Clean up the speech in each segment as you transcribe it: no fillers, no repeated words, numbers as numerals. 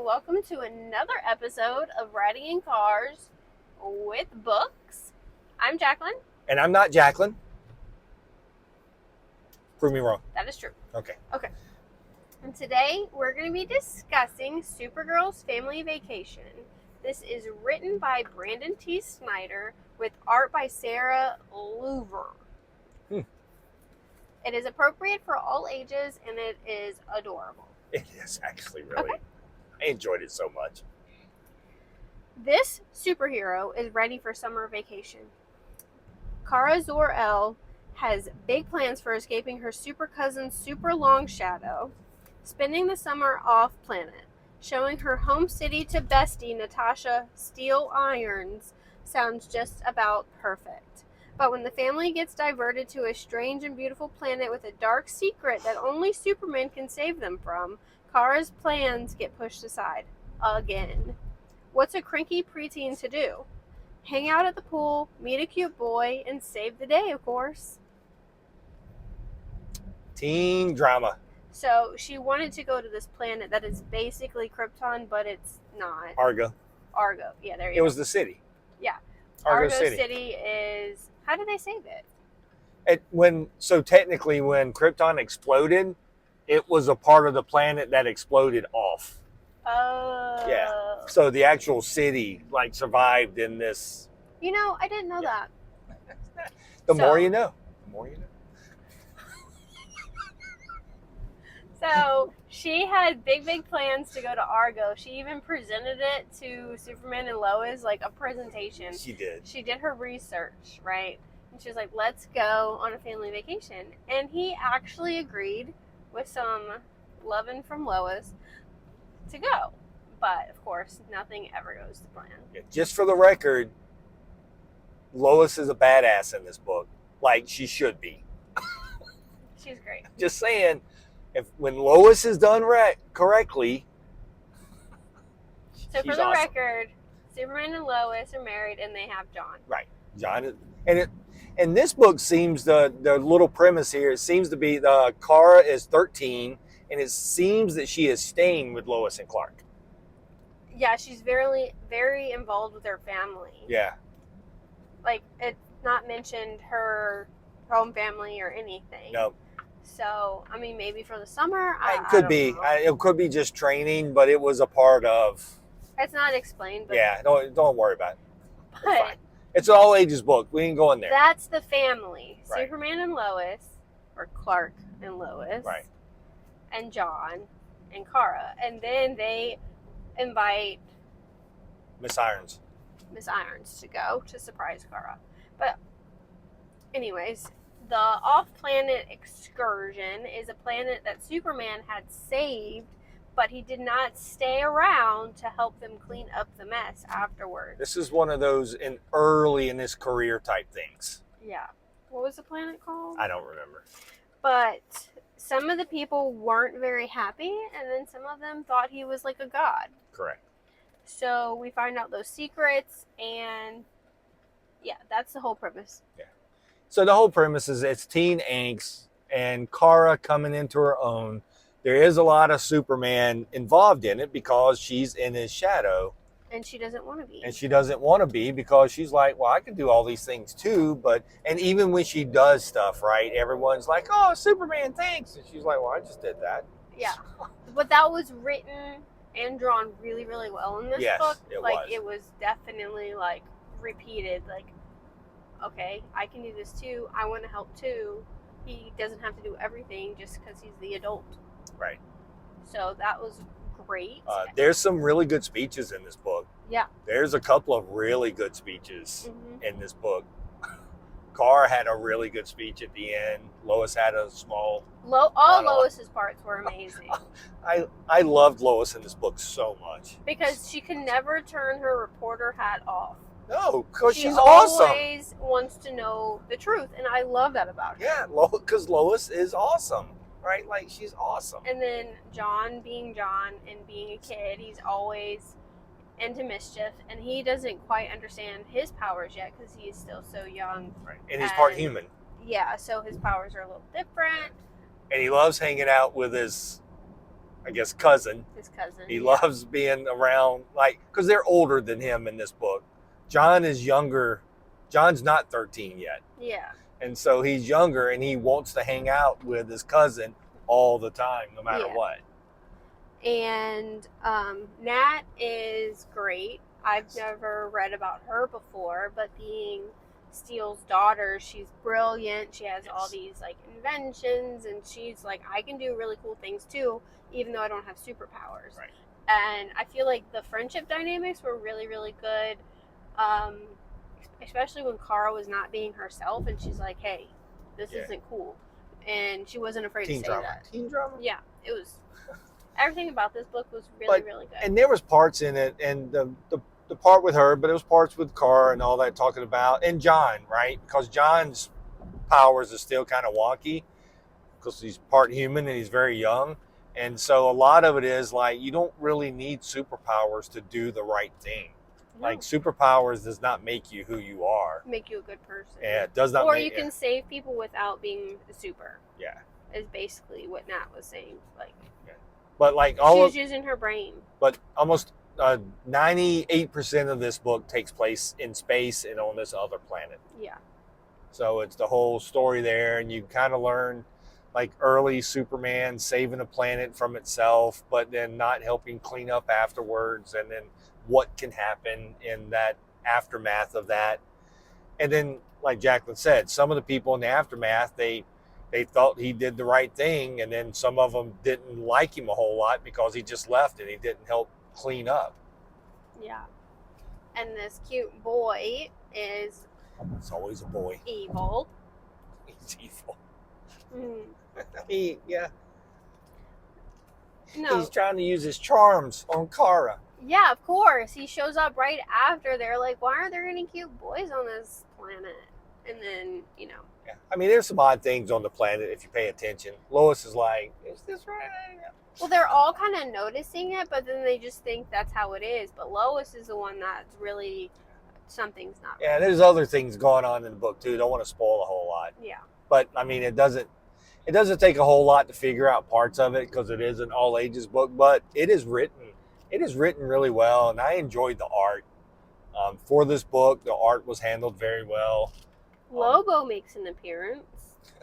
welcome to another episode of Riding in Cars with Books. I'm Jaclyn. And I'm not Jaclyn. Prove me wrong. That is true. Okay. And today we're going to be discussing Supergirl's Family Vacation. This is written by Brandon T. Snider with art by Kara Leuver. It is appropriate for all ages and it is adorable. It is actually really. Okay. I enjoyed it so much. This superhero is ready for summer vacation. Kara Zor-El has big plans for escaping her super cousin's super long shadow, spending the summer off planet. Showing her home city to bestie Natasha Steel Irons sounds just about perfect. But when the family gets diverted to a strange and beautiful planet with a dark secret that only Superman can save them from, Kara's plans get pushed aside. Again. What's a cranky preteen to do? Hang out at the pool, meet a cute boy, and save the day, of course. Teen drama. So she wanted to go to this planet that is basically Krypton, but it's not. Argo. Argo. Yeah, there you It go. was the city. Yeah. Argo City City. is... How did they save it? Technically, when Krypton exploded, it was a part of the planet that exploded off. Oh. Yeah. So the actual city, survived in this. You know, I didn't know that. The more you know. The more you know. So she had big plans to go to Argo. She even presented it to Superman and Lois, like a presentation. She did. She did her research, right? And she was like, let's go on a family vacation. And he actually agreed with some loving from Lois to go. But, of course, nothing ever goes to plan. Yeah, just for the record, Lois is a badass in this book. Like she should be. She's great. Just saying, when Lois is done correctly, So for she's the awesome. record, Superman and Lois are married and they have John. Right. John, and this book seems the little premise here. It seems to be Kara is 13, and it seems that she is staying with Lois and Clark. Yeah, she's very involved with her family. Yeah. Like, it's not mentioned her home family or anything. No. So, I mean, maybe for the summer, It could be. It could be just training, but it was a part of. It's not explained. But, Yeah. Don't worry about it. It's but fine. It's an all ages book. We ain't going there. that's the family. Right. Superman and Lois, or Clark and Lois. Right. And John and Kara. And then they invite Miss Irons. Miss Irons to go to surprise Kara. But anyways, the off-planet excursion is a planet that Superman had saved, but he did not stay around to help them clean up the mess afterwards. This is one of those early in his career type things. Yeah. What was the planet called? I don't remember. But some of the people weren't very happy, and then some of them thought he was like a god. Correct. So we find out those secrets, and yeah, that's the whole premise. Yeah. So the whole premise is it's teen angst and Kara coming into her own. There is a lot of Superman involved in it because she's in his shadow. And she doesn't want to be. And she doesn't want to be because she's like, well, I can do all these things too. And even when she does stuff, right, everyone's like, oh, Superman, thanks. And she's like, well, I just did that. Yeah. But that was written and drawn really, really well in this Yes, book. it like, was. it was definitely, repeated. Like, okay, I can do this too. I want to help too. He doesn't have to do everything just because he's the adult. Right. So that was great. There's some really good speeches in this book. Yeah. There's a couple of really good speeches Mhm. in this book. Kara had a really good speech at the end. Lois had a small. All monologue. Lois's parts were amazing. I loved Lois in this book so much. Because she can never turn her reporter hat off. No, because She she's awesome. always wants to know the truth, and I love that about her. Yeah, because Lois is awesome, right? Like, she's awesome. And then John being John and being a kid, he's always into mischief, and he doesn't quite understand his powers yet because he is still so young. Right. And he's part human. Yeah, so his powers are a little different. And he loves hanging out with his I guess, cousin. His cousin. He loves being around, like, because they're older than him in this book. John is younger. John's not 13 yet. Yeah. And so he's younger and he wants to hang out with his cousin all the time, no matter what. And Nat is great. I've never read about her before, but being Steele's daughter, she's brilliant. She has all these like inventions, and she's like, I can do really cool things too, even though I don't have superpowers. Right. And I feel like the friendship dynamics were really, really good. Especially when Kara was not being herself, and she's like, "Hey, this isn't cool," and she wasn't afraid to say that. Teen drama. Yeah, it was. Everything about this book was really, really good. And there was parts in it, and the part with her, but it was parts with Kara and all that talking about, and John, right? Because John's powers are still kind of wonky because he's part human and he's very young, and so a lot of it is like you don't really need superpowers to do the right thing. No. Like superpowers does not make you who you are. Make you a good person. Yeah, it does not. Or you can save people without being a super. Yeah. Is basically what Nat was saying. Like. Yeah. But like she's using her brain. But almost 98% of this book takes place in space and on this other planet. Yeah. So it's the whole story there, and you kind of learn like early Superman saving a planet from itself, but then not helping clean up afterwards, and then what can happen in that aftermath of that. And then, like Jaclyn said, some of the people in the aftermath, they thought he did the right thing, and then some of them didn't like him a whole lot because he just left and he didn't help clean up. Yeah. And this cute boy is... It's always a boy. Evil. He's evil. Mm. No. He's trying to use his charms on Kara. Yeah, of course. He shows up right after. They're like, why aren't there any cute boys on this planet? And then, you know. Yeah. I mean, there's some odd things on the planet if you pay attention. Lois is like, is this right? Well, they're all kind of noticing it, but then they just think that's how it is. But Lois is the one that's really, something's not right. Yeah, there's other things going on in the book, too. Don't want to spoil a whole lot. Yeah. But, I mean, it doesn't take a whole lot to figure out parts of it because it is an all-ages book, but it is written really well, and I enjoyed the art. For this book, the art was handled very well. Lobo makes an appearance.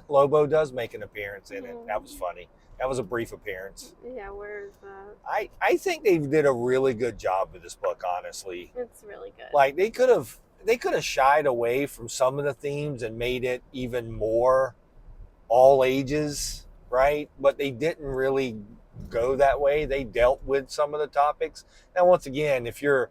Lobo does make an appearance in it. That was funny. That was a brief appearance. Yeah, where is that? I think they did a really good job with this book, honestly. It's really good. Like they could have shied away from some of the themes and made it even more all ages, right? But they didn't really go that way. They dealt with some of the topics. Now, once again, if you're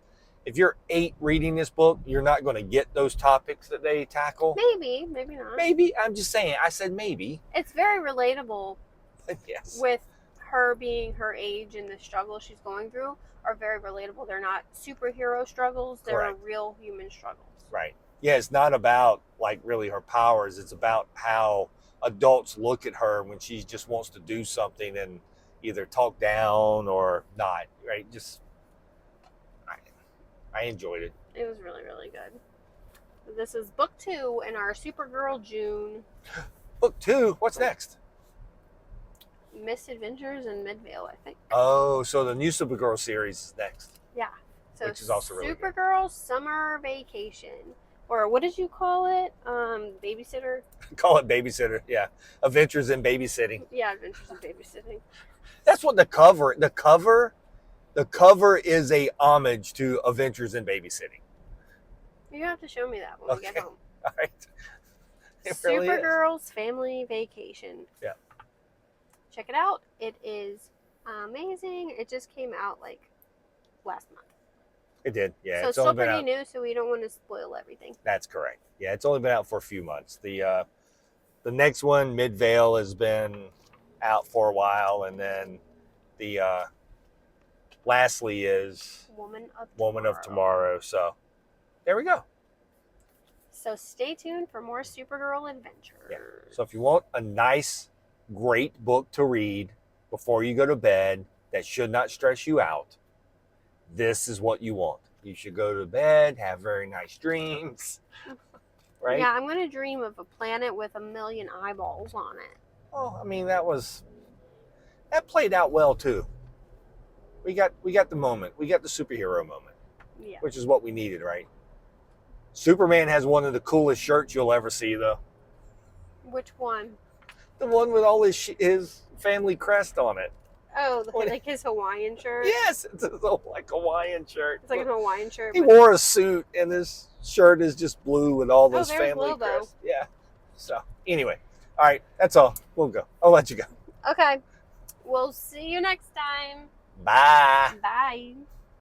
8 reading this book, you're not going to get those topics that they tackle. Maybe not. Maybe. I'm just saying. I said maybe. It's very relatable. Yes. With her being her age and the struggles she's going through are very relatable. They're not superhero struggles. They're real human struggles. Right. Yeah, it's not about like really her powers. It's about how adults look at her when she just wants to do something and either talk down or not. Right. Just I enjoyed it. It was really, really good. This is book 2 in our Supergirl June. Book 2? What's next? Misadventures in Midvale, I think. Oh, so the new Supergirl series is next. Yeah. So which is also really good. Supergirl Summer Vacation. Or what did you call it? Babysitter? Call it Babysitter, yeah. Adventures in Babysitting. Yeah, Adventures in Babysitting. That's what the cover is a homage to Adventures in Babysitting. You have to show me that when we get home. All right. Supergirl's Family Vacation. Yeah. Check it out. It is amazing. It just came out like last month. It did, yeah. So it's still pretty new, so we don't want to spoil everything. That's correct. Yeah, it's only been out for a few months. The next one, Midvale, has been out for a while, and then the lastly is Woman of Tomorrow. So there we go. So stay tuned for more Supergirl adventures. Yeah. So if you want a nice, great book to read before you go to bed that should not stress you out, this is what you want. You should go to bed, have very nice dreams, right? Yeah, I'm going to dream of a planet with 1,000,000 eyeballs on it. Oh, I mean, that played out well too. We got the moment. We got the superhero moment, Yeah. which is what we needed, right? Superman has one of the coolest shirts you'll ever see, though. Which one? The one with all his family crest on it. Oh, like his Hawaiian shirt? Yes, it's like a Hawaiian shirt. It's like a Hawaiian shirt. He wore a suit, and this shirt is just blue with all those family Lobo. crests. Yeah. So, anyway. All right, that's all. We'll go. I'll let you go. Okay. We'll see you next time. Bye. Bye.